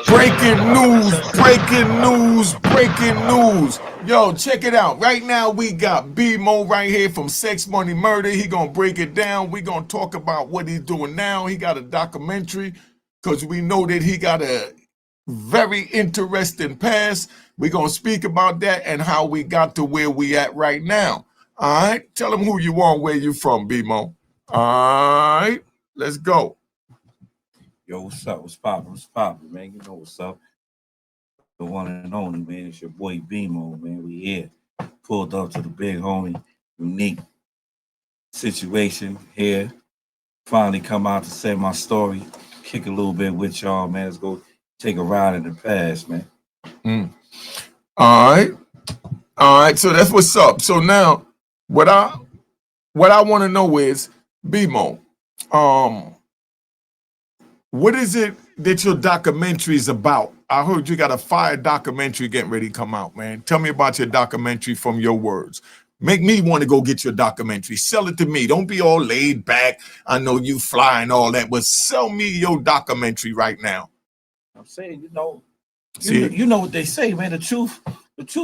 Breaking news, breaking news, breaking news. Yo, check it out. Right now we got Bemoe right here from Sex Money Murder. He gonna break it down. We gonna talk about what he's doing now. He got a documentary because we know that he got a very interesting past. We gonna speak about that and how we got to where we at right now. All right, tell him who you are, where you from, Bemoe. All right, let's go. Yo, what's up? What's poppin'? What's poppin', man? You know what's up? The one and only, man. It's your boy Bemoe, man. We here. Pulled up to the big homie. Unique situation here. Finally come out to say my story. Kick a little bit with y'all, man. Let's go take a ride in the past, man. Mm. All right. All right, so that's what's up. So now, what I what I want to know is, BMO, um, what is it that your documentary is about? I heard you got a fire documentary getting ready to come out, man. Tell me about your documentary from your words. Make me want to go get your documentary. Sell it to me. Don't be all laid back. I know you fly and all that, but sell me your documentary right now. I'm saying, See, you know what they say, man. The truth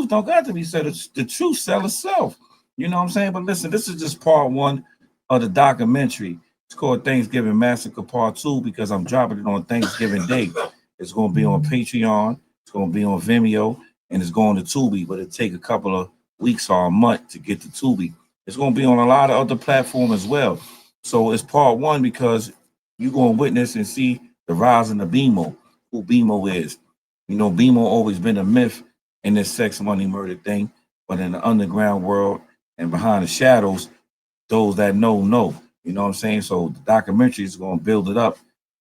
don't got to be said. The truth sell itself. You know what I'm saying? But listen, this is just part one of the documentary. It's called Thanksgiving Massacre Part Two because I'm dropping it on Thanksgiving Day. It's going to be on Patreon. It's going to be on Vimeo, and it's going to Tubi. But it take a couple of weeks or a month to get to Tubi. It's going to be on a lot of other platforms as well. So it's part one because you're going to witness and see the rise of the BMO, who BMO is. You know, BMO always been a myth in this sex, money, murder thing, but in the underground world and behind the shadows, those that know. You know what I'm saying? So the documentary is going to build it up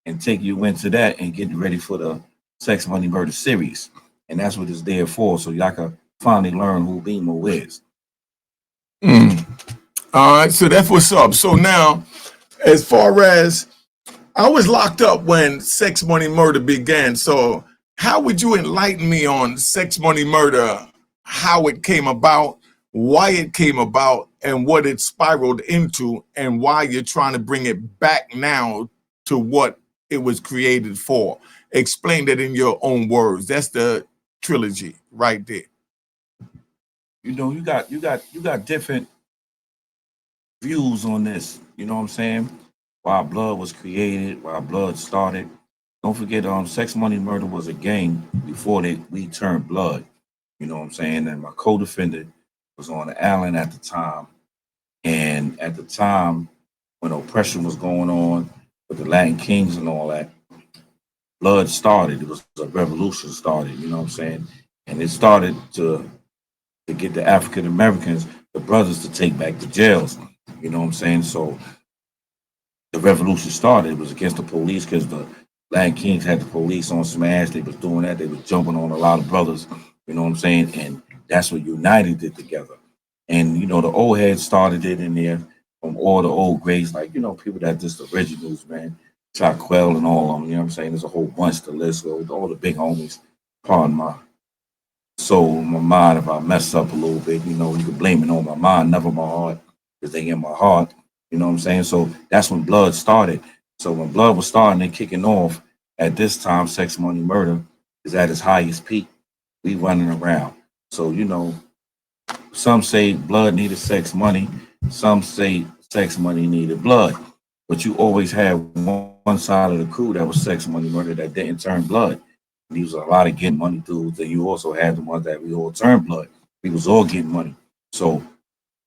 and take you into that and get you ready for the sex, money, murder series. And that's what it's there for. So y'all can finally learn who BMO is. mm. All right, so that's what's up. So now, as far as I was locked up when Sex Money Murder began. So, how would you enlighten me on Sex Money Murder, how it came about, why it came about, and what it spiraled into, and why you're trying to bring it back now to what it was created for? Explain that in your own words. That's the trilogy right there. You know, you got different views on this. You know what I'm saying? Why blood was created, why blood started. Don't forget, sex, money, murder was a gang before we turned blood. You know what I'm saying? And my co-defendant was on the island at the time. And at the time, when oppression was going on with the Latin kings and all that, blood started. It was a revolution started. You know what I'm saying? And it started to get the African Americans, the brothers, to take back the jails. You know what I'm saying? So the revolution started. It was against the police because the Latin Kings had the police on smash. They was doing that. They was jumping on a lot of brothers. You know what I'm saying? And that's what united it together. And you know, the old heads started it in there from all the old greats, like people that just originals, man. Chuck Quell and all of them. You know what I'm saying? There's a whole bunch to list with all the big homies. Pardon my soul, my mind. If I mess up a little bit, you can blame it on my mind, never my heart, because they in my heart. You know what I'm saying? So that's when blood started. So when blood was starting and kicking off, at this time, sex, money, murder is at its highest peak. We running around. So some say blood needed sex, money. Some say sex, money needed blood. But you always had one side of the crew that was sex, money, murder that didn't turn blood. And these was a lot of getting money dudes. And you also had the ones that we all turned blood. We was all getting money. So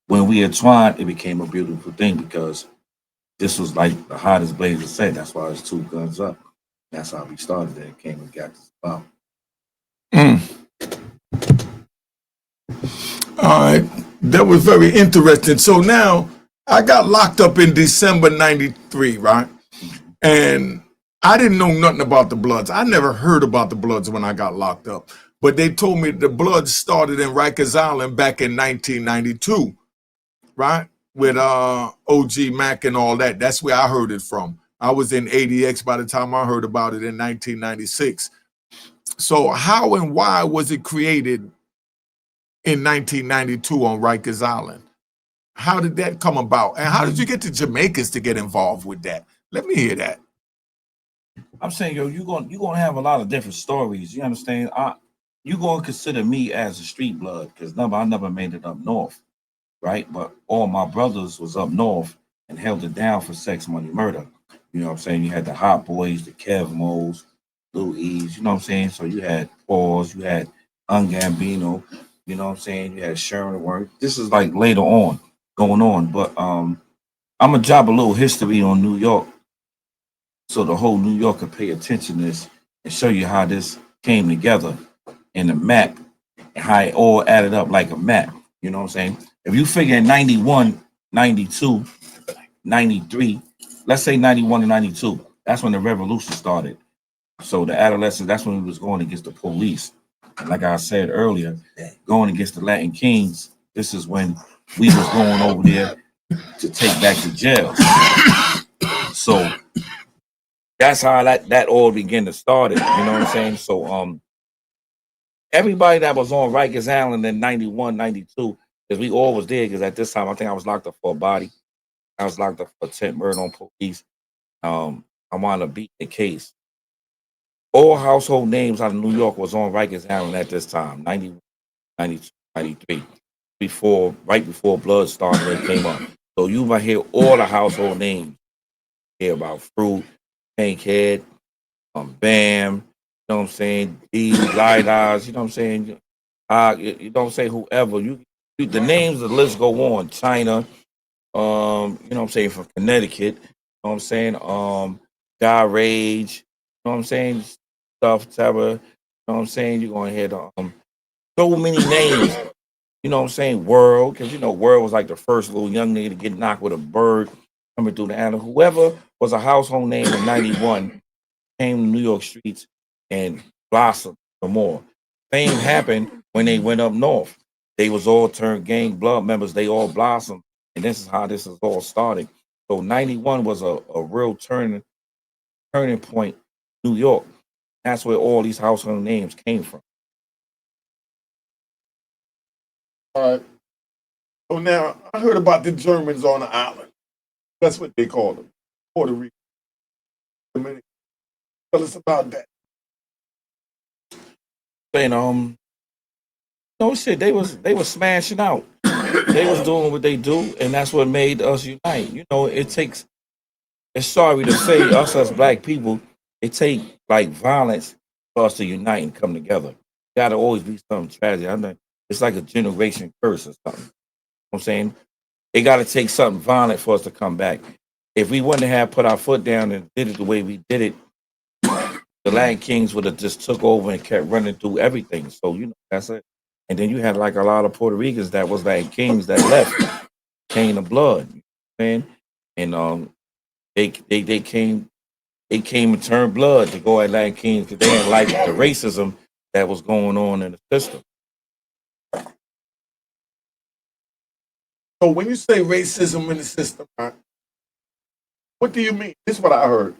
when we entwined, it became a beautiful thing because this was like the hottest blaze of set. That's why it's two guns up. That's how we started. It came and got this about. Mm. All right. That was very interesting. So now I got locked up in December 93, right? And I didn't know nothing about the Bloods. I never heard about the Bloods when I got locked up. But they told me the Bloods started in Rikers Island back in 1992, right? With OG Mac and all that. That's where I heard it from. I was in ADX by the time I heard about it in 1996. So how and why was it created in 1992 on Rikers Island? How did that come about? And how did you get the Jamaicans to get involved with that? Let me hear that. I'm saying, yo, you gonna have a lot of different stories. You understand? You gonna consider me as a street blood because I never made it up north, right? But all my brothers was up north and held it down for sex, money, murder. You know what I'm saying? You had the Hot Boys, the Kev Mo's, Lil E's. You know what I'm saying? So you had Paws, you had Ungambino. You know what I'm saying? You had Sharon Worth. This is like later on going on, but I'm gonna drop a little history on New York so the whole New York could pay attention to this and show you how this came together in a map and how it all added up like a map. You know what I'm saying? If you figure in 91, 92, 93, let's say 91 and 92, that's when the revolution started. So the adolescents, that's when we was going against the police. And like I said earlier, going against the Latin Kings, this is when we was going over there to take back the jails. So that's how that all began to start it. You know what I'm saying? So everybody that was on Rikers Island in 91, 92, because we all was there, because at this time I think I was locked up for a body. I was locked up for attempt murder on police. I wound up beating the case. All household names out of New York was on Rikers Island at this time, 91, 92, 93. Right before Blood started, it came up. So you might hear all the household names. Hear about Fruit, Pinkhead, Bam, you know what I'm saying? These Light Eyes, you know what I'm saying? You don't say whoever. The names, the list go on. China, you know what I'm saying, from Connecticut, you know what I'm saying? Die Rage, you know what I'm saying? Stuff, Terror, you know what I'm saying? You're gonna hear so many names, you know what I'm saying? World, because you know, World was like the first little young nigga to get knocked with a bird coming through the alley. Whoever was a household name in 91 came to New York streets and blossomed for more. Same happened when they went up north. They was all turned gang blood members. They all blossomed. And this is how this is all started. So 91 was a real turning point, New York. That's where all these household names came from. All right. So now I heard about the Germans on the island. That's what they call them, Puerto Rico. Tell us about that. And no shit, they was smashing out. They was doing what they do, and that's what made us unite. You know, it's sorry to say, us as black people, it take like violence for us to unite and come together. Gotta always be something tragic. I know it's like a generation curse or something. You know what I'm saying? It gotta take something violent for us to come back. If we wouldn't have put our foot down and did it the way we did it, the Latin Kings would have just took over and kept running through everything. So, you know, that's it. And then you had like a lot of Puerto Ricans that was Latin Kings that left, came to blood. You know what I'm saying? And they came and turned blood to go at Latin Kings because they didn't like the racism that was going on in the system. So when you say racism in the system, right, what do you mean? This is what I heard.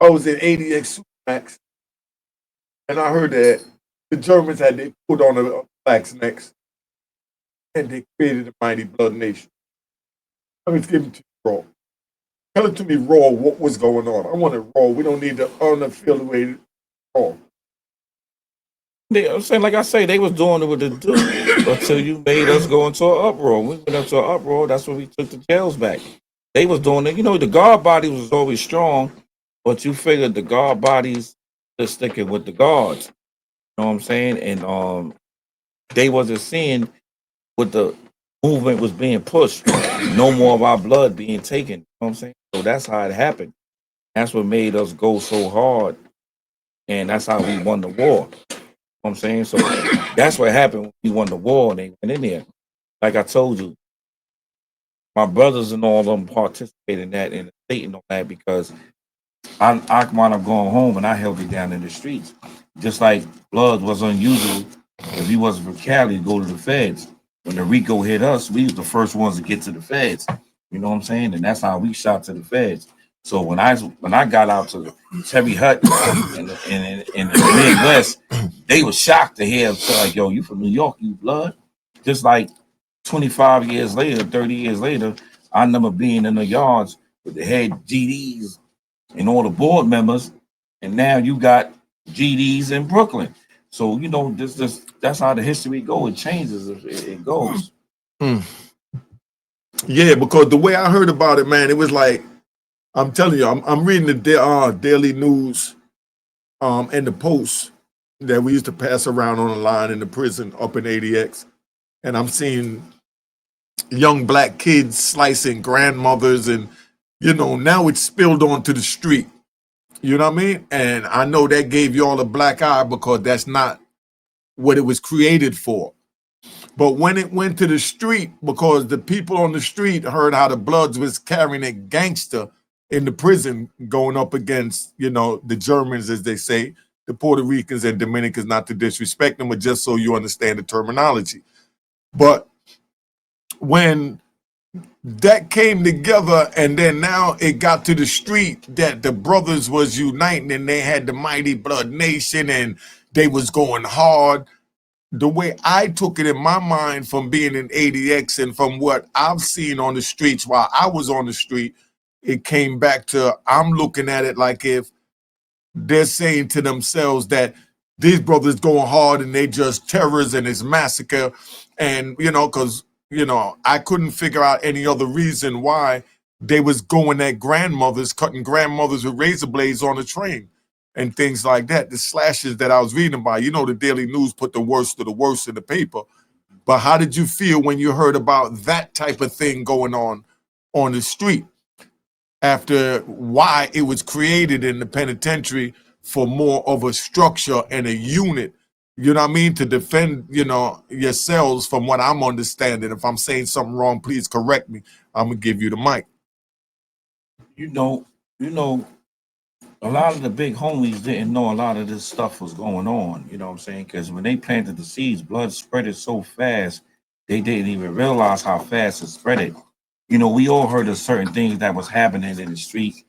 I was in ADX Supermax, and I heard that the Germans had they put on the blacks' necks, and they created a mighty blood nation. Let me give it to you raw. Tell it to me raw. What was going on? I want it raw. We don't need the unaffiliated raw. I'm saying, like I say, they was doing what they do until you made us go into an uproar. We went into an uproar. That's when we took the jails back. They was doing it. You know, the guard bodies was always strong, but you figured the guard bodies just sticking with the guards. You know what I'm saying? And they wasn't seeing what the movement was being pushed. No more of our blood being taken. You know what I'm saying? So that's how it happened. That's what made us go so hard. And that's how we won the war. You know what I'm saying? So that's what happened when we won the war and they went in there. Like I told you, my brothers and all of them participated in that and stating on that because I wound up going home and I held it down in the streets. Just like blood was unusual. If he wasn't from Cali, go to the feds. When the Rico hit us, we was the first ones to get to the feds. You know what I'm saying? And that's how we shot to the feds. So when I got out to Terry Hut in the Midwest, they were shocked to hear like, yo, you from New York, you blood. Just like 25 years later, 30 years later, I remember being in the yards with the head GDs and all the board members, and now you got GDs in Brooklyn. So you know, that's how the history goes. It changes. It goes. Mm. Yeah, because the way I heard about it, man, it was like I'm telling you, I'm reading the daily news and the posts that we used to pass around on the line in the prison up in ADX, and I'm seeing young black kids slicing grandmothers, and you know now it's spilled onto the street. You know what I mean? And I know that gave you all a black eye because that's not what it was created for. But when it went to the street, because the people on the street heard how the Bloods was carrying it gangster in the prison, going up against, you know, the Germans, as they say, the Puerto Ricans and Dominicans, not to disrespect them, but just so you understand the terminology. But when that came together and then now it got to the street that the brothers was uniting and they had the Mighty Blood Nation and they was going hard. The way I took it in my mind from being in ADX and from what I've seen on the streets while I was on the street, it came back to I'm looking at it like if they're saying to themselves that these brothers going hard and they just terrorists and it's massacre. And, you know, because, you know, I couldn't figure out any other reason why they was going at grandmothers, cutting grandmothers with razor blades on the train and things like that. The slashes that I was reading about, you know, the Daily News put the worst of the worst in the paper. But how did you feel when you heard about that type of thing going on the street? After why it was created in the penitentiary for more of a structure and a unit, you know what I mean, to defend, you know, yourselves from what I'm understanding. If I'm saying something wrong, please correct me. I'm gonna give you the mic. You know, a lot of the big homies didn't know a lot of this stuff was going on. You know what I'm saying? Because when they planted the seeds, blood spread it so fast, they didn't even realize how fast it spread it. You know, we all heard of certain things that was happening in the street,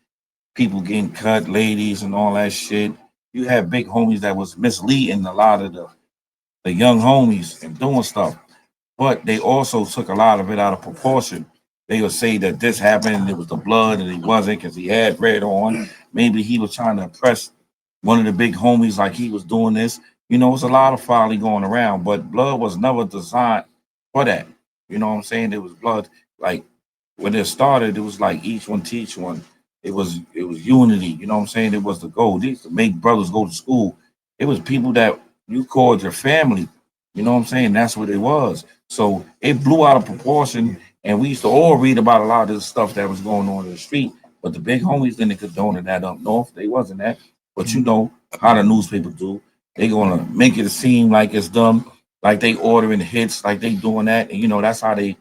people getting cut, ladies and all that shit. You had big homies that was misleading a lot of the young homies and doing stuff. But they also took a lot of it out of proportion. They would say that this happened and it was the blood and he wasn't because he had red on. Maybe he was trying to impress one of the big homies like he was doing this. You know, it's a lot of folly going around, but blood was never designed for that. You know what I'm saying? It was blood. Like when it started, it was like each one teach one. It was unity. You know what I'm saying? It was the goal. These to make brothers go to school. It was people that you called your family. You know what I'm saying? That's what it was. So it blew out of proportion, and we used to all read about a lot of this stuff that was going on in the street. But the big homies didn't condone that up north. They wasn't that. But you know how the newspaper do. They gonna make it seem like it's done, like they ordering hits, like they doing that. And you know, that's how they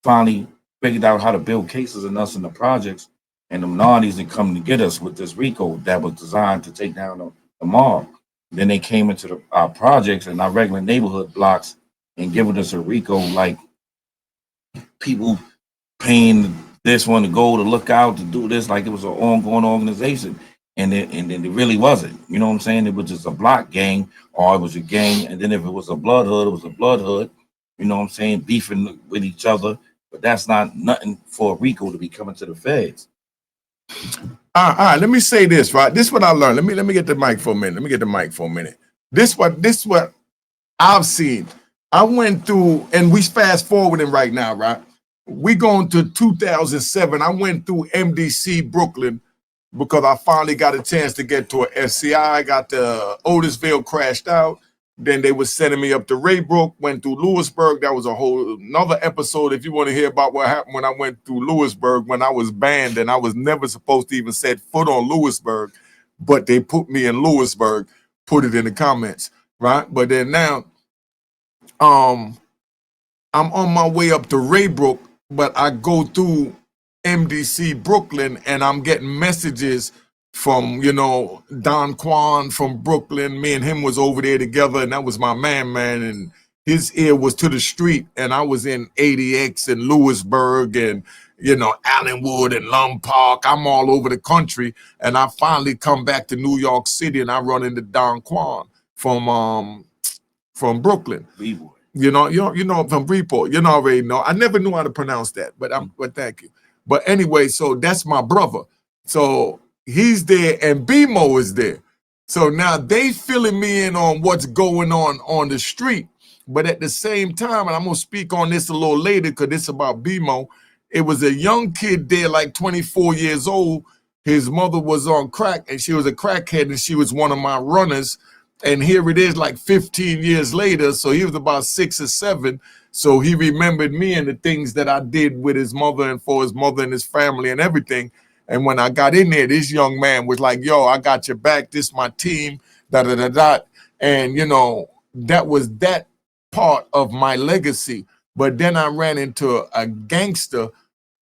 finally figured out how to build cases in us in the projects. And the minorities that come to get us with this RICO that was designed to take down the mob. Then they came into our projects and our regular neighborhood blocks and giving us a RICO like people paying this one to go to look out to do this like it was an ongoing organization. And it really wasn't. You know what I'm saying? It was just a block gang or it was a gang. And then if it was a blood hood, it was a blood hood. You know what I'm saying? Beefing with each other. But that's not nothing for a RICO to be coming to the feds. All right, let me say this, right? This is what I learned. Let me get the mic for a minute. Let me get the mic for a minute. This what I've seen. I went through, and we fast forwarding right now, right? We going to 2007. I went through MDC Brooklyn because I finally got a chance to get to a SCI. Got to Otisville, crashed out. Then they was sending me up to Raybrook, went through Lewisburg. That was a whole another episode. If you want to hear about what happened when I went through Lewisburg, when I was banned and I was never supposed to even set foot on Lewisburg, but they put me in Lewisburg, put it in the comments, right? But then now, um, I'm on my way up to Raybrook, but I go through MDC Brooklyn and I'm getting messages from, you know, Don Quan from Brooklyn. Me and him was over there together, and that was my man, and his ear was to the street, and I was in ADX and Lewisburg and, you know, Allenwood and Lum Park. I'm all over the country, and I finally come back to New York City, and I run into Don Quan from Brooklyn. B-boy. You know from Report. You know already know. I never knew how to pronounce that, but thank you. But anyway, so that's my brother. So he's there, and Bemoe is there. So now they filling me in on what's going on the street. But at the same time, and I'm gonna speak on this a little later because it's about Bemoe. It was a young kid there, like 24 years old. His mother was on crack, and she was a crackhead, and she was one of my runners. And here it is, like 15 years later. So he was about 6 or 7. So he remembered me and the things that I did with his mother and for his mother and his family and everything. And when I got in there, this young man was like, yo, I got your back. This my team, da da da da. And, you know, that was that part of my legacy. But then I ran into a gangster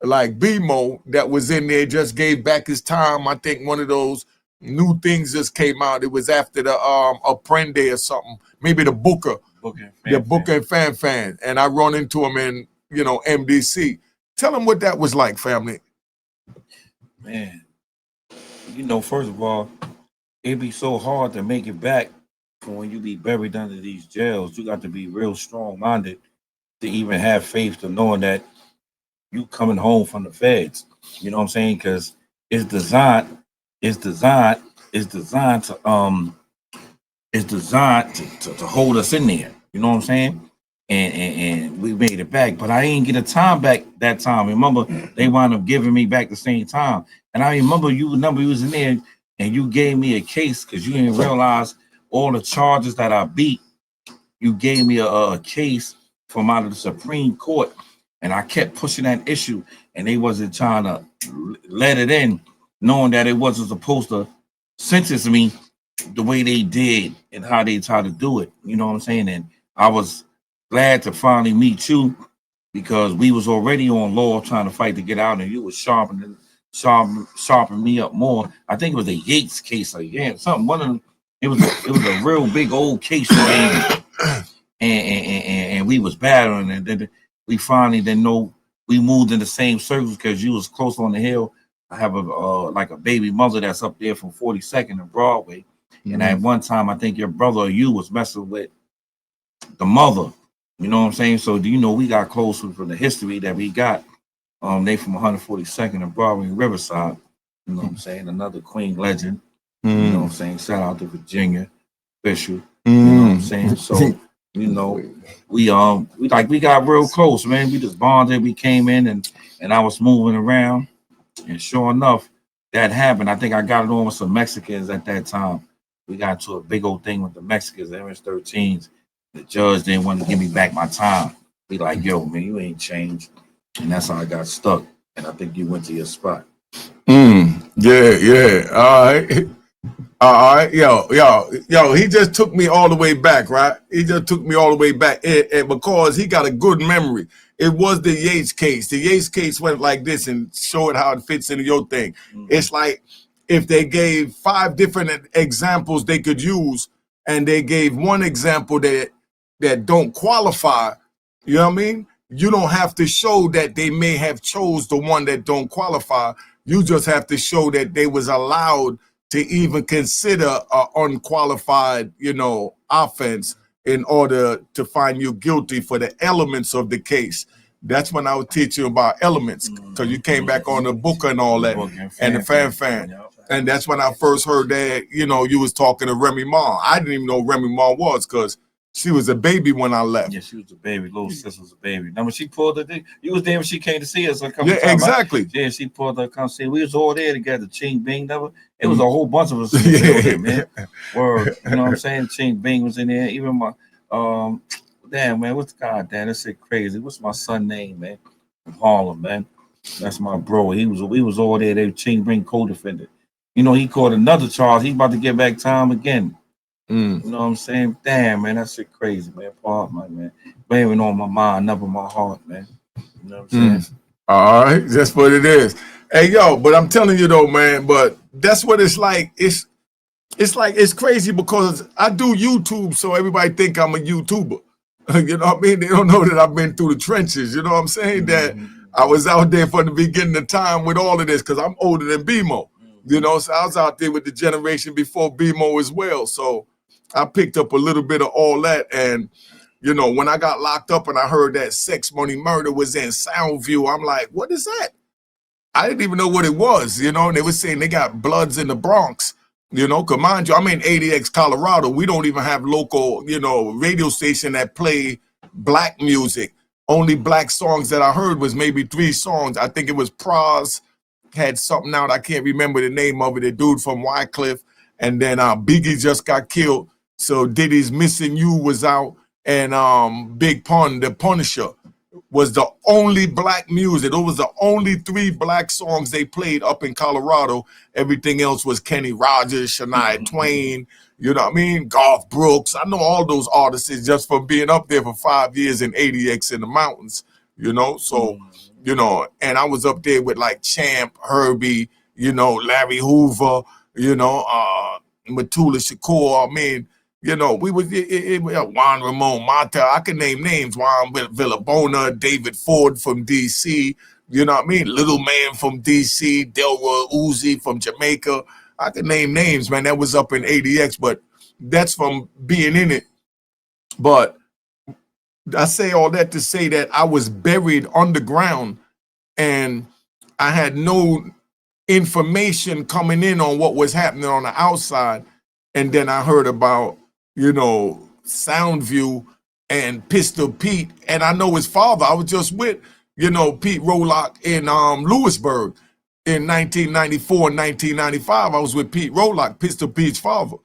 like Bemoe that was in there, just gave back his time. I think one of those new things just came out. It was after the Apprende or something, maybe the Booker and Fan. And I run into him in, you know, MDC. Tell him what that was like, family. Man, you know, first of all, it'd be so hard to make it back from when you be buried under these jails. You got to be real strong-minded to even have faith to knowing that you coming home from the feds. You know what I'm saying? Because it's designed to hold us in there. You know what I'm saying? And we made it back, but I ain't get a time back that time. Remember, they wound up giving me back the same time. And I remember you was in there and you gave me a case because you didn't realize all the charges that I beat. You gave me a case from out of the Supreme Court, and I kept pushing that issue, and they wasn't trying to let it in, knowing that it wasn't supposed to sentence me the way they did and how they tried to do it. You know what I'm saying? And I was glad to finally meet you because we was already on law trying to fight to get out, and you was sharpening me up more. I think it was a Yates case, like something. One of them, it was a real big old case, and we was battling, and then we finally we moved in the same circles because you was close on the hill. I have like a baby mother that's up there from 42nd and Broadway, and at one time I think your brother or you was messing with the mother. You know what I'm saying? So do you know we got close from the history that we got? They from 142nd and Broadway and Riverside. You know what I'm saying? Another Queen legend. You know what I'm saying? Shout out to Virginia Fisher. You know what I'm saying? So you know, we got real close, man. We just bonded. We came in and I was moving around, and sure enough, that happened. I think I got it on with some Mexicans at that time. We got into a big old thing with the Mexicans, the MS-13s. The judge didn't want to give me back my time. Be like, yo, man, you ain't changed. And that's how I got stuck. And I think you went to your spot. Yeah. All right. Yo, he just took me all the way back, right? He just took me all the way back. And because he got a good memory. It was the Yates case. The Yates case went like this, and show it how it fits into your thing. It's like if they gave 5 different examples they could use, and they gave one example that don't qualify, you know what I mean? You don't have to show that they may have chose the one that don't qualify. You just have to show that they was allowed to even consider an unqualified, you know, offense in order to find you guilty for the elements of the case. That's when I would teach you about elements, because you came back on the Booker and all that, and the fan. And that's when I first heard that, you know, you was talking to Remy Ma. I didn't even know Remy Ma was, because she was a baby when I left. Yeah, she was a baby. Little sis was a baby. Now when she pulled her, you was there when she came to see us. Yeah, exactly. Yeah, she pulled her come see. We was all there together. Ching Bing, never. It was a whole bunch of us in the building, man. Word, you know what I'm saying? Ching Bing was in there. Even my damn man, what's God damn? That's it crazy. What's my son name, man? From Harlem, man. That's my bro. We was all there. They Ching Bing co-defendant. You know, he caught another charge. He's about to get back time again. You know what I'm saying? Damn, man, that shit crazy, man. Pardon my man. Blaming on my mind, never my heart, man. You know what I'm saying? All right, that's what it is. Hey, yo, but I'm telling you though, man, but that's what it's like. It's crazy because I do YouTube, so everybody think I'm a YouTuber. You know what I mean? They don't know that I've been through the trenches. You know what I'm saying? That I was out there from the beginning of time with all of this, because I'm older than Bemoe. You know, so I was out there with the generation before Bemoe as well. So I picked up a little bit of all that. And, you know, when I got locked up and I heard that Sex Money Murder was in Soundview, I'm like, what is that? I didn't even know what it was, you know, and they were saying they got Bloods in the Bronx, you know, cause mind you, I'm in ADX, Colorado. We don't even have local, you know, radio station that play black music. Only black songs that I heard was maybe 3 songs. I think it was Pras had something out. I can't remember the name of it. The dude from Wycliffe, and then Biggie just got killed. So Diddy's Missing You was out, and Big Pun, the Punisher, was the only black music. Those was the only 3 black songs they played up in Colorado. Everything else was Kenny Rogers, Shania Twain, you know what I mean? Garth Brooks. I know all those artists just from being up there for 5 years in ADX in the mountains, you know? So, you know, and I was up there with like Champ, Herbie, you know, Larry Hoover, you know, Matula Shakur. I mean, you know, we was Juan Ramon Mata. I can name names. Juan Villabona, David Ford from DC. You know what I mean? Little Man from DC, Delroy Uzi from Jamaica. I can name names, man. That was up in ADX, but that's from being in it. But I say all that to say that I was buried underground and I had no information coming in on what was happening on the outside. And then I heard about, you know, Soundview and Pistol Pete. And I know his father. I was just with, you know, Pete Rolock in Lewisburg in 1994 and 1995. I was with Pete Rolock, Pistol Pete's father.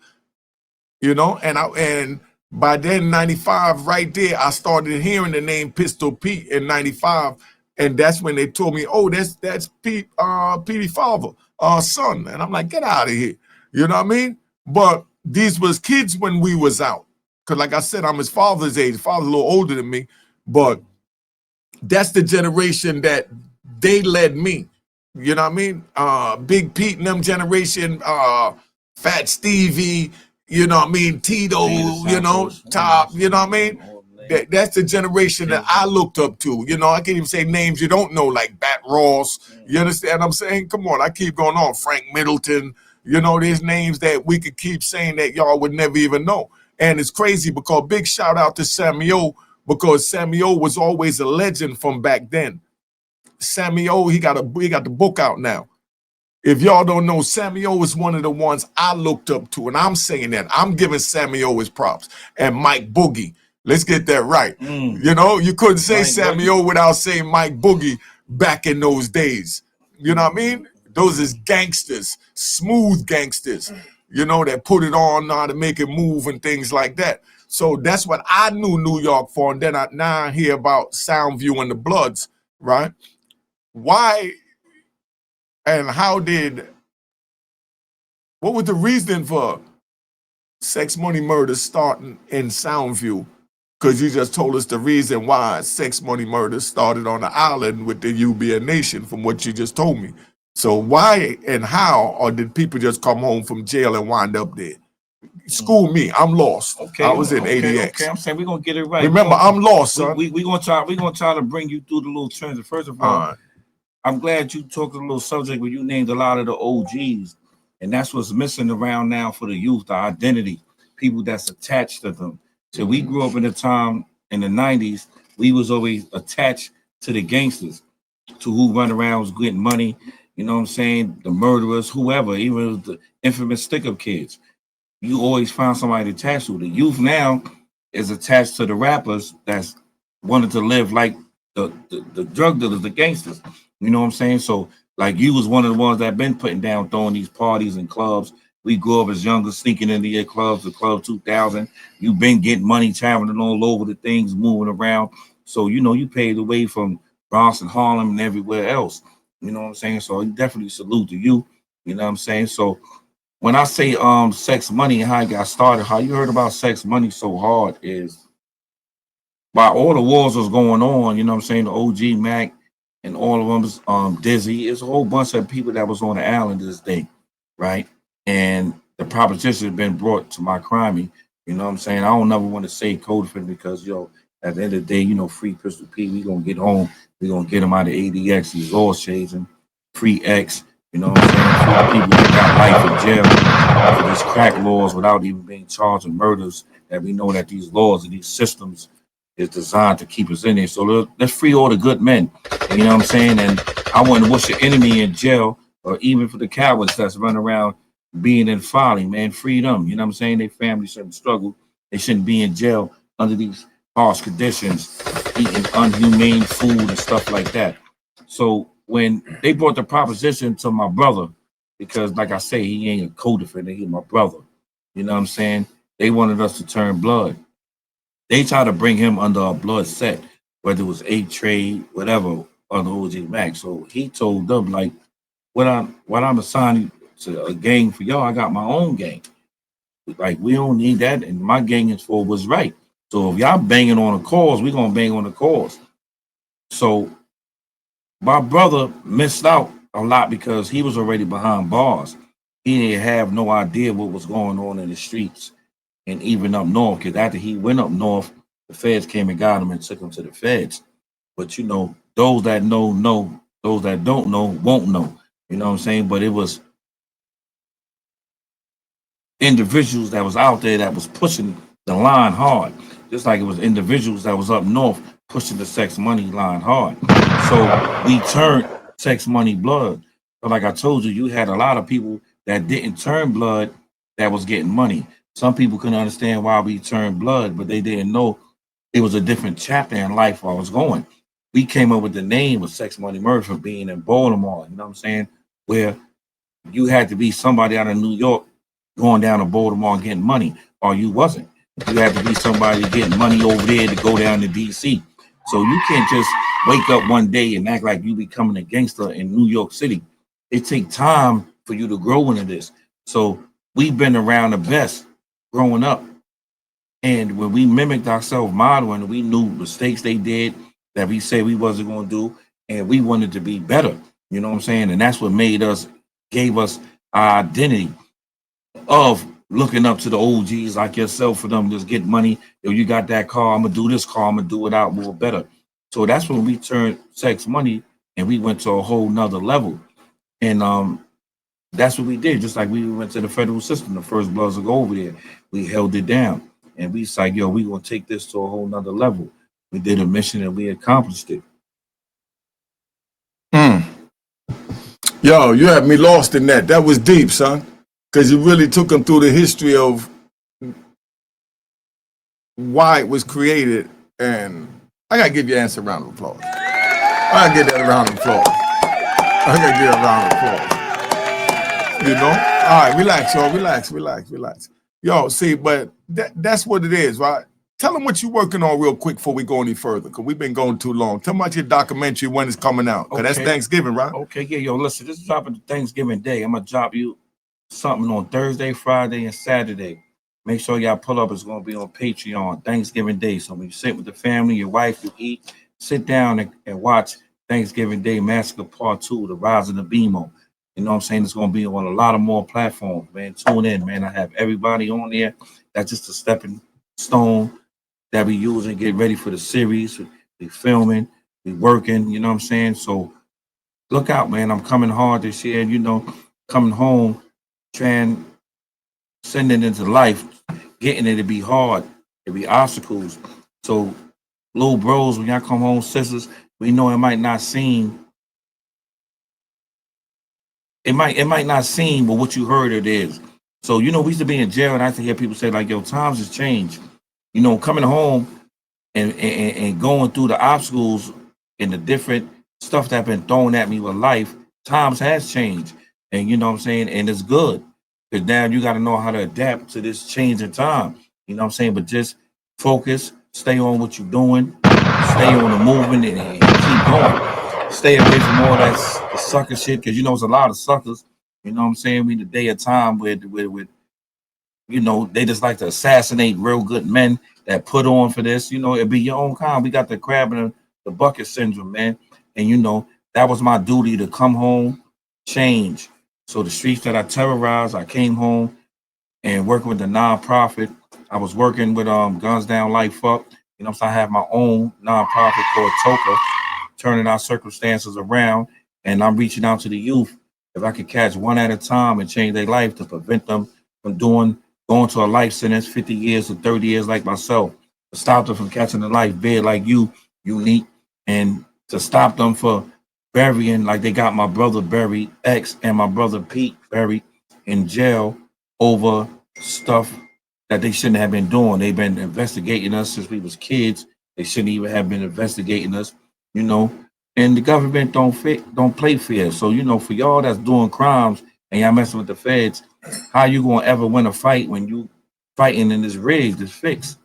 You know, and by then, 95, right there, I started hearing the name Pistol Pete in 95. And that's when they told me, oh, that's Pete, Petey father, son. And I'm like, get out of here. You know what I mean? But these was kids when we was out. Because like I said, I'm his father's age. His father's a little older than me. But that's the generation that they led me. You know what I mean? Big Pete and them generation, Fat Stevie, you know what I mean? Tito, you know, Top, you know what I mean? That's the generation that I looked up to. You know, I can't even say names you don't know, like Bat Ross. You understand what I'm saying? Come on, I keep going on. Frank Middleton. You know, there's names that we could keep saying that y'all would never even know. And it's crazy because big shout out to Samuel, because Samuel was always a legend from back then. Samuel, he got the book out now. If y'all don't know, Samuel was one of the ones I looked up to, and I'm saying that. I'm giving Samuel his props. And Mike Boogie. Let's get that right. You know, you couldn't say Mike Samuel without saying Mike Boogie back in those days. You know what I mean? Those is gangsters, smooth gangsters, you know, that put it on, know how to make it move and things like that. So that's what I knew New York for. And then now I hear about Soundview and the Bloods, right? Why and what was the reason for Sex Money Murder starting in Soundview? Because you just told us the reason why Sex Money Murder started on the island with the UBN Nation from what you just told me. So why and how, or did people just come home from jail and wind up there? School me, I'm lost. Okay, I was in ADX. Okay, I'm saying we're gonna get it right. Remember, I'm lost, son. We're gonna try to bring you through the little transit. First of all, I'm glad you took a little subject where you named a lot of the OGs, and that's what's missing around now for the youth, the identity, people that's attached to them. So we grew up in a time in the 90s, we was always attached to the gangsters, to who run around was getting money, you know what I'm saying? The murderers, whoever, even the infamous stick-up kids. You always found somebody attached to. The youth now is attached to the rappers that's wanted to live like the drug dealers, the gangsters. You know what I'm saying? So like you was one of the ones that been putting down, throwing these parties and clubs. We grew up as younger, sneaking into your clubs, the Club 2000. You've been getting money, traveling all over the things, moving around. So, you know, you paved the way from Bronx and Harlem and everywhere else. You know what I'm saying? So you definitely salute to you. You know what I'm saying? So when I say Sex Money and how it got started, how you heard about Sex Money so hard is while all the wars was going on, you know what I'm saying? The OG Mac and all of them, Dizzy, it's a whole bunch of people that was on the island this day, right? And the proposition has been brought to my crime. You know what I'm saying? I don't never want to say Codefin because, yo, at the end of the day, you know, free Pistol P, we going to get home. we going to get him out of ADX. He's all chasing. Free X. You know what I'm saying? Free people that got life in jail for these crack laws without even being charged with murders. That we know that these laws and these systems is designed to keep us in there. So let's free all the good men. You know what I'm saying? And I wouldn't wish your enemy in jail, or even for the cowards that's running around being in folly, man. Free them. You know what I'm saying? Their family shouldn't struggle. They shouldn't be in jail under these harsh conditions, eating unhumane food and stuff like that. So when they brought the proposition to my brother, because like I say, he ain't a co-defendant, he's my brother. You know what I'm saying? They wanted us to turn blood. They tried to bring him under a blood set, whether it was A Trade, whatever, under OG Mac. So he told them, like, what I'm assigned to a gang for y'all, I got my own gang. Like, we don't need that, and my gang is for what's right. So if y'all banging on the cause, we gonna bang on the cause. So my brother missed out a lot because he was already behind bars. He didn't have no idea what was going on in the streets and even up north. Because after he went up north, the feds came and got him and took him to the feds. But you know, those that know, know. Those that don't know, won't know. You know what I'm saying? But it was individuals that was out there that was pushing the line hard. Just like it was individuals that was up north pushing the sex money line hard. So we turned sex money blood. But like I told you, you had a lot of people that didn't turn blood that was getting money. Some people couldn't understand why we turned blood, but they didn't know it was a different chapter in life I was going. We came up with the name of Sex Money Murder for being in Baltimore, you know what I'm saying? Where you had to be somebody out of New York going down to Baltimore and getting money, or you wasn't. You had to be somebody getting money over there to go down to DC. So you can't just wake up one day and act like you becoming a gangster in New York City. It takes time for you to grow into this. So we've been around the best growing up. And when we mimicked ourselves modeling, we knew mistakes they did that we said we wasn't going to do, and we wanted to be better. You know what I'm saying? And that's what gave us our identity of looking up to the OGs like yourself for them to just get money. Yo, you got that car, I'm gonna do this car, I'm gonna do it out more better. So that's when we turned sex money and we went to a whole nother level. And that's what we did. Just like we went to the federal system, the first bloods to go over there, we held it down. And we said, yo, we gonna take this to a whole nother level. We did a mission and we accomplished it. Yo, you had me lost in that. That was deep, son. Because you really took them through the history of why it was created. And I got to give you an answer, round of applause. I got to give that a round of applause. I got to give a round of applause. You know? All right, relax, y'all. Relax. Yo, see, but that's what it is, right? Tell them what you're working on real quick before we go any further, because we've been going too long. Tell them about your documentary, when it's coming out, because that's Thanksgiving, right? Okay, yeah, yo, listen, this is dropping Thanksgiving Day. I'm going to drop you something on Thursday, Friday, and Saturday. Make sure y'all pull up. It's going to be on Patreon, Thanksgiving Day. So when you sit with the family, your wife, you eat, sit down and watch Thanksgiving Day Massacre Part 2, The Rise of the Bemoe. You know what I'm saying? It's going to be on a lot of more platforms, man. Tune in, man. I have everybody on there. That's just a stepping stone that we use and get ready for the series. We filming, we working, you know what I'm saying? So look out, man. I'm coming hard this year, you know, coming home, transcending into life, getting it to be hard, it be obstacles. So little bros, when y'all come home, sisters, we know it might not seem, but what you heard it is. So, you know, we used to be in jail and I used to hear people say like, yo, times has changed. You know, coming home and going through the obstacles and the different stuff that been thrown at me with life, times has changed. And you know what I'm saying? And it's good. Because now you got to know how to adapt to this change in time. You know what I'm saying? But just focus, stay on what you're doing, stay on the movement and keep going. Stay away from all that sucker shit, because you know it's a lot of suckers. You know what I'm saying? We in the day of time with you know, they just like to assassinate real good men that put on for this. You know, it'd be your own kind. We got the crab in the bucket syndrome, man. And, you know, that was my duty to come home, change. So the streets that I terrorized, I came home and working with the nonprofit. I was working with Guns Down Life Up. You know, so I have my own nonprofit called Toka, turning our circumstances around. And I'm reaching out to the youth. If I could catch one at a time and change their life to prevent them from going to a life sentence, 50 years or 30 years like myself. to stop them from catching a life bid like you, unique, and to stop them for burying, like they got my brother buried, X, and my brother Pete buried in jail over stuff that they shouldn't have been doing. They've been investigating us since we was kids. They shouldn't even have been investigating us, you know. And the government don't play fair. So for y'all that's doing crimes and y'all messing with the feds, how you gonna ever win a fight when you fighting in this rigged, this fixed?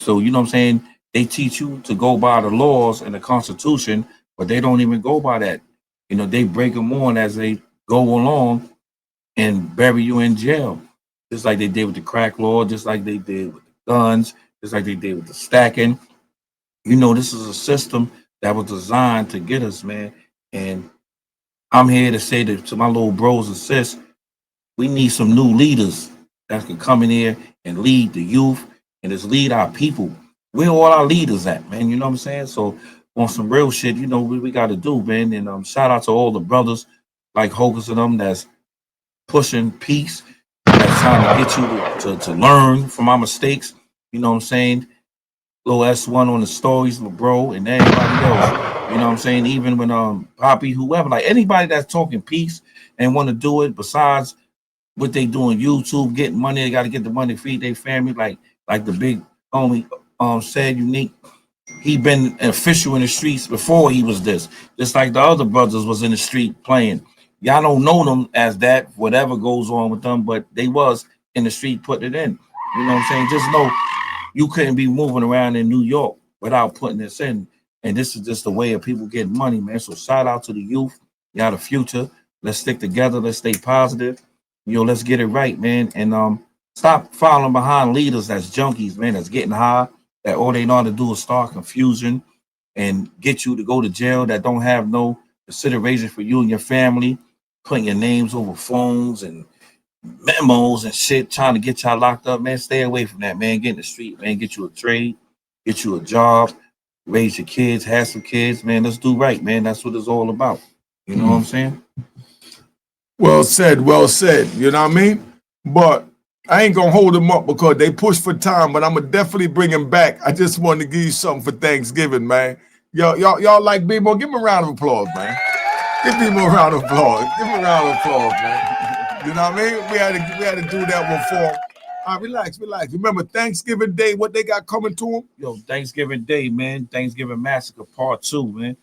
So what I'm saying? They teach you to go by the laws and the Constitution, but they don't even go by that. They break them on as they go along and bury you in jail, just like they did with the crack law, just like they did with the guns, just like they did with the stacking. This is a system that was designed to get us, man. And I'm here to say to my little bros and sis, we need some new leaders that can come in here and lead the youth and just lead our people. Where all our leaders at, man? You know what I'm saying? So on some real shit, what we got to do, man. And shout out to all the brothers like Hocus and them that's pushing peace, that's trying to get you to learn from our mistakes. You know what I'm saying? Little S1 on the stories, little bro, and everybody else. You know what I'm saying? Even when Poppy, whoever, like anybody that's talking peace and want to do it besides what they doing YouTube, getting money, they got to get the money to feed their family, like the big homie said, unique. He been an official in the streets before he was this, just like the other brothers was in the street playing. Y'all don't know them as that, whatever goes on with them, but they was in the street putting it in. You know what I'm saying? Just know you couldn't be moving around in New York without putting this in. And this is just a way of people getting money, man. So shout out to the youth. Y'all the future. Let's stick together. Let's stay positive. Let's get it right, man. And stop following behind leaders that's junkies, man, that's getting high, that all they know how to do is start confusion and get you to go to jail, that don't have no consideration for you and your family, putting your names over phones and memos and shit, trying to get y'all locked up, man. Stay away from that, man. Get in the street, man. Get you a trade, get you a job, raise your kids, have some kids, man. Let's do right, man. That's what it's all about. You know what I'm saying? Well said, well said. You know what I mean? But I ain't gonna hold them up because they push for time, but I'm gonna definitely bring him back. I just wanted to give you something for Thanksgiving, man. Y'all like Bemoe? Give him a round of applause, man. Give Bemoe a round of applause. Give him a round of applause, man. You know what I mean? We had to do that one for him. All right, relax. Remember Thanksgiving Day, what they got coming to them? Yo, Thanksgiving Day, man. Thanksgiving Massacre Part 2, man.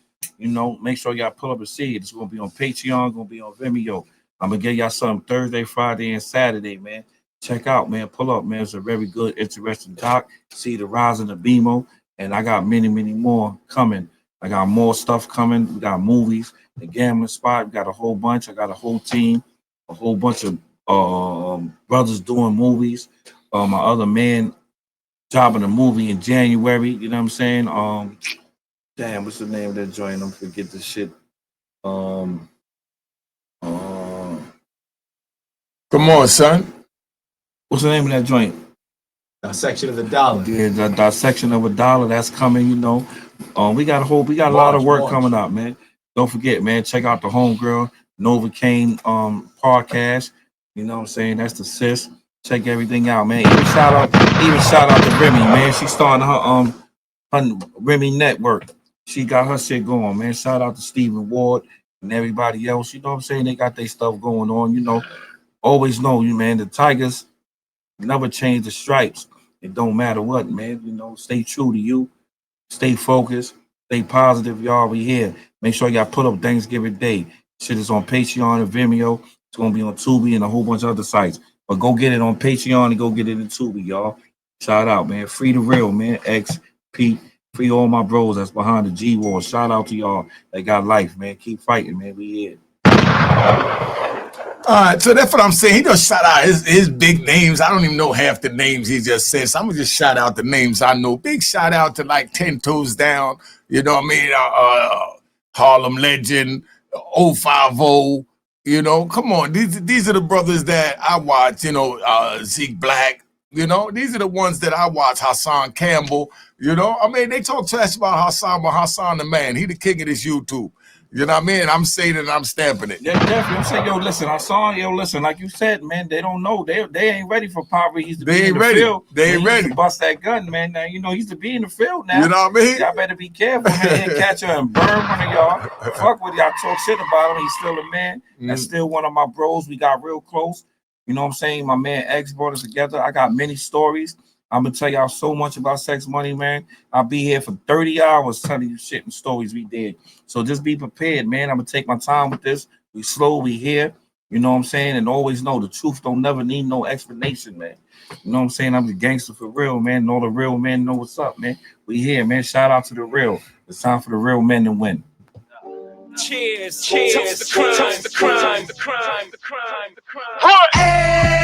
Make sure y'all pull up and see it. It's gonna be on Patreon, gonna be on Vimeo. I'm gonna give y'all something Thursday, Friday, and Saturday, man. Check out, man. Pull up, man. It's a very good, interesting doc. See the rise of the Bemoe, and I got many, many more coming. I got more stuff coming. We got movies, the gambling spot. We got a whole bunch. I got a whole team, a whole bunch of brothers doing movies. My other man dropping a movie in January. You know what I'm saying? Damn, what's the name of that joint? I'm forget the shit. Come on, son. What's the name of that joint? Dissection of the Dollar. Yeah, the Dissection of a Dollar. That's coming. We got a lot of work coming out, man. Don't forget, man. Check out the Homegirl Nova Kane podcast. You know what I'm saying? That's the sis. Check everything out, man. Even shout out to Remy, man. She starting her Remy network. She got her shit going, man. Shout out to Stephen Ward and everybody else. You know what I'm saying? They got their stuff going on. Always know you, man. The Tigers never change the stripes. It don't matter what, man. Stay true to you. Stay focused. Stay positive, y'all. We here. Make sure y'all put up Thanksgiving Day. Shit is on Patreon and Vimeo. It's gonna be on Tubi and a whole bunch of other sites. But go get it on Patreon and go get it in Tubi, y'all. Shout out, man. Free the real, man. X, Pete. Free all my bros that's behind the G War. Shout out to y'all. They got life, man. Keep fighting, man. We here. All right, so that's what I'm saying. He just shout out his big names. I don't even know half the names he just said. So I'm gonna just shout out the names I know. Big shout out to like 10 Toes Down. You know what I mean? Harlem Legend, 050. Come on. These are the brothers that I watch. Zeke Black. These are the ones that I watch. Hassan Campbell. They talk trash about Hassan, but Hassan the man. He the king of this YouTube. You know what I mean? I'm saying it and I'm stamping it. Yeah, definitely. I'm saying, yo, listen, I saw, yo, listen, like you said, man, they don't know. They ain't ready for poverty. He's to They be in ain't the ready. field. They ain't He used ready. to bust that gun, man. Now, you know, he's to be in the field now. You know what I mean? Y'all better be careful, man. He'll catch her and burn one of y'all. Fuck with y'all, talk shit about him. He's still a man. That's still one of my bros. We got real close. You know what I'm saying? My man X brought us together. I got many stories. I'm gonna tell y'all so much about Sex Money, man. I'll be here for 30 hours telling you shit and stories we did. So just be prepared, man. I'm gonna take my time with this. We slow, we here. You know what I'm saying? And always know the truth don't never need no explanation, man. You know what I'm saying? I'm the gangster for real, man. And all the real men know what's up, man. We here, man. Shout out to the real. It's time for the real men to win. Cheers, cheers, toast the crime, toast the crime, the crime, the crime, the crime.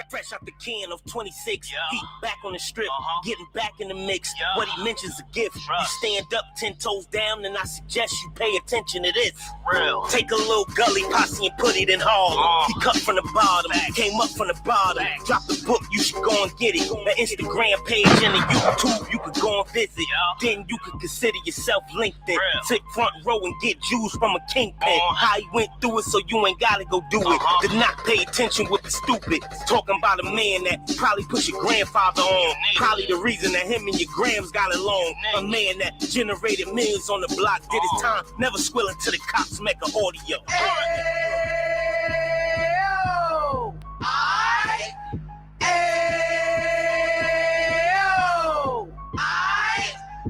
Fresh out the can of 26, he back on the strip, getting back in the mix. What he mentions a gift. You stand up 10 toes down, and I suggest you pay attention to this. Real. Take a little gully posse and put it in Harlem. He cut from the bottom, came up from the bottom. Drop the book, you should go and get it. The Instagram page and the YouTube, you could go and visit. Then you could consider yourself LinkedIn. Sit front row and get Jews from a kingpin. How he went through it, so you ain't gotta go do it. Did not pay attention would be stupid. Talking about a man that probably put your grandfather on. Probably the reason that him and your grams got along. A man that generated millions on the block, did his time, never squilling to the cops, Mecca audio.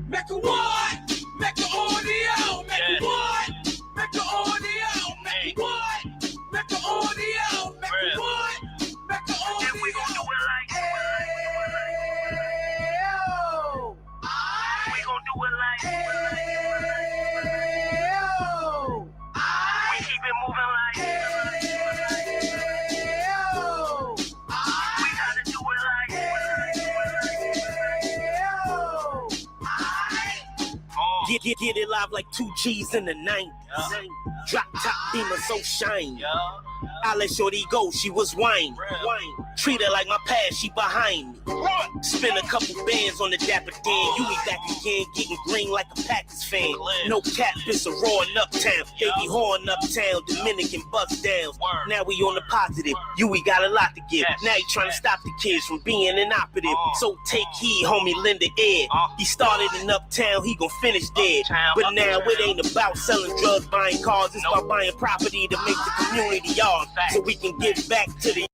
Mecca what? Mecca audio. Mecca what? Mecca audio. Mecca what? Mecca audio. Mecca what? Mecca audio. And we gon' do it like we gon' do it like we keep it moving like we gotta do it like Get it live like 2 G's in the 90s. Drop top beamer so shiny. I let shorty go, she was wine. Treat her like my past, she behind me. Spin a couple bands on the Dapper Dan. You be back again, getting green like a Packers fan. No cap, it's a raw in Uptown. Baby horn Uptown, Dominican bust downs. Now we on the positive, we got a lot to give. Now you trying to stop the kids from being inoperative. So take heed, homie, lend the air. He started in Uptown, he gon' finish there. But now it ain't about selling drugs, buying cars. It's about buying property to make the community ours. So we can give back to the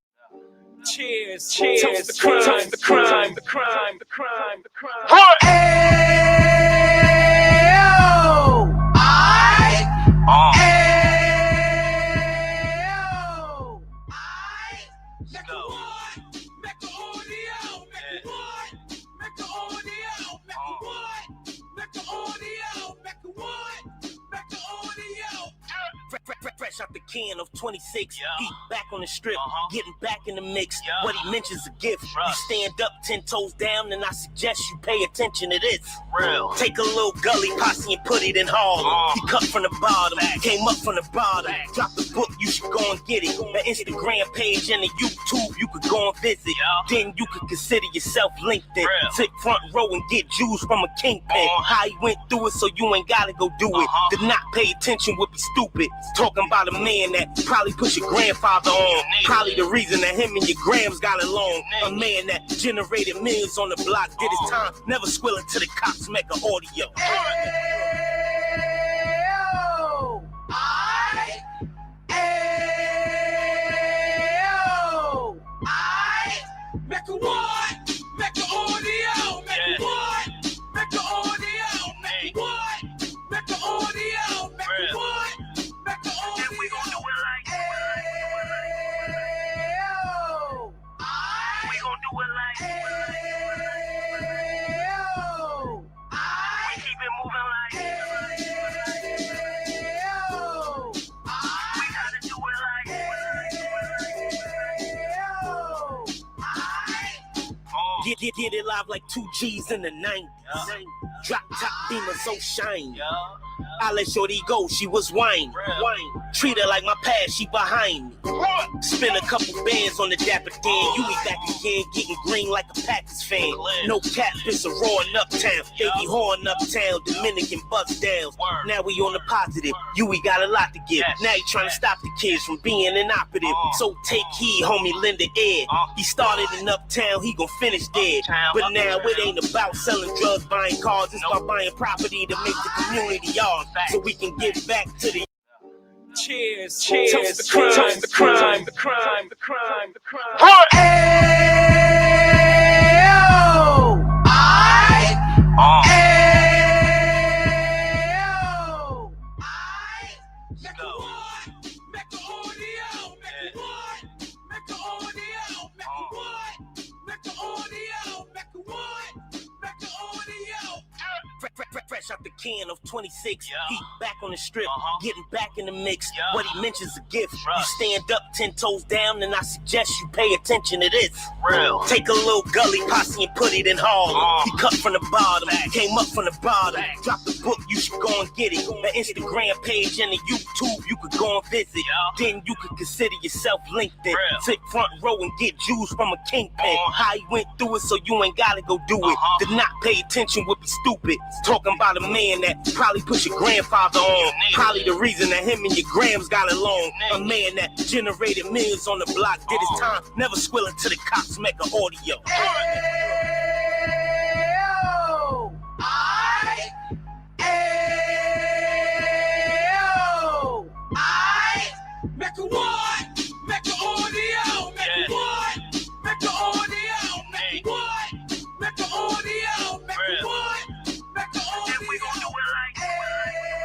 cheers, cheers, toast the crime, toast the crime, the crime, the crime, the crime. Fresh out the can of 26, he back on the strip, getting back in the mix. What he mentions a gift. You stand up 10 toes down, and I suggest you pay attention to this. Real. Take a little gully posse and put it in Harlem. He cut from the bottom, came up from the bottom. Drop the book, you should go and get it. The Instagram page and the YouTube, you could go and visit. Then you could consider yourself LinkedIn. Sit front row and get Jews from a kingpin. How he went through it, so you ain't gotta go do it. Did not pay attention would be stupid. Talking about a man that probably put your grandfather on. Probably the reason that him and your grams got along. A man that generated millions on the block, did his time, never squilling to the cops, Mecca audio. Mecca what? Mecca audio. Mecca what? Mecca audio. Mecca what? Mecca audio. Mecca what? Mecca audio. And we gon' do it like we gon' do it like we keep it moving like Get it live like 2 G's in the 90s. Drop top Beamer so shiny. I let shorty go, she was wine. Treat her like my past, she behind me. Spend a couple bands on the dapper Dan. You be back again, getting green like a Packers fan. No cap, it's a raw in Uptown. Baby horn Uptown, Dominican bust downs. Now we on the positive, we got a lot to give. Now you trying to stop the kids from being inoperative. So take heed, homie, lend an ear. He started in Uptown, he gon' finish dead. But now it ain't about selling drugs, buying cars. It's about buying property to make the community yours. So we can give back to the Cheers, cheers, the crime, the crime, the crime, the crime, the crime. Fresh out the can of 26, heat back on the strip, getting back in the mix. What he mentions a gift. You stand up 10 toes down, and I suggest you pay attention to this. Take a little gully posse and put it in Harlem. He cut from the bottom, came up from the bottom. Drop the book, you should go and get it. The Instagram page and the YouTube, you could go and visit. Then you could consider yourself LinkedIn. Take front row and get Jews from a kingpin. How he went through it, so you ain't gotta go do it. To not pay attention would be stupid. Talking about a man that probably put your grandfather on. Probably the reason that him and your grams got along. A man that generated millions on the block, did his time, never squilling to the cops, Mecca audio.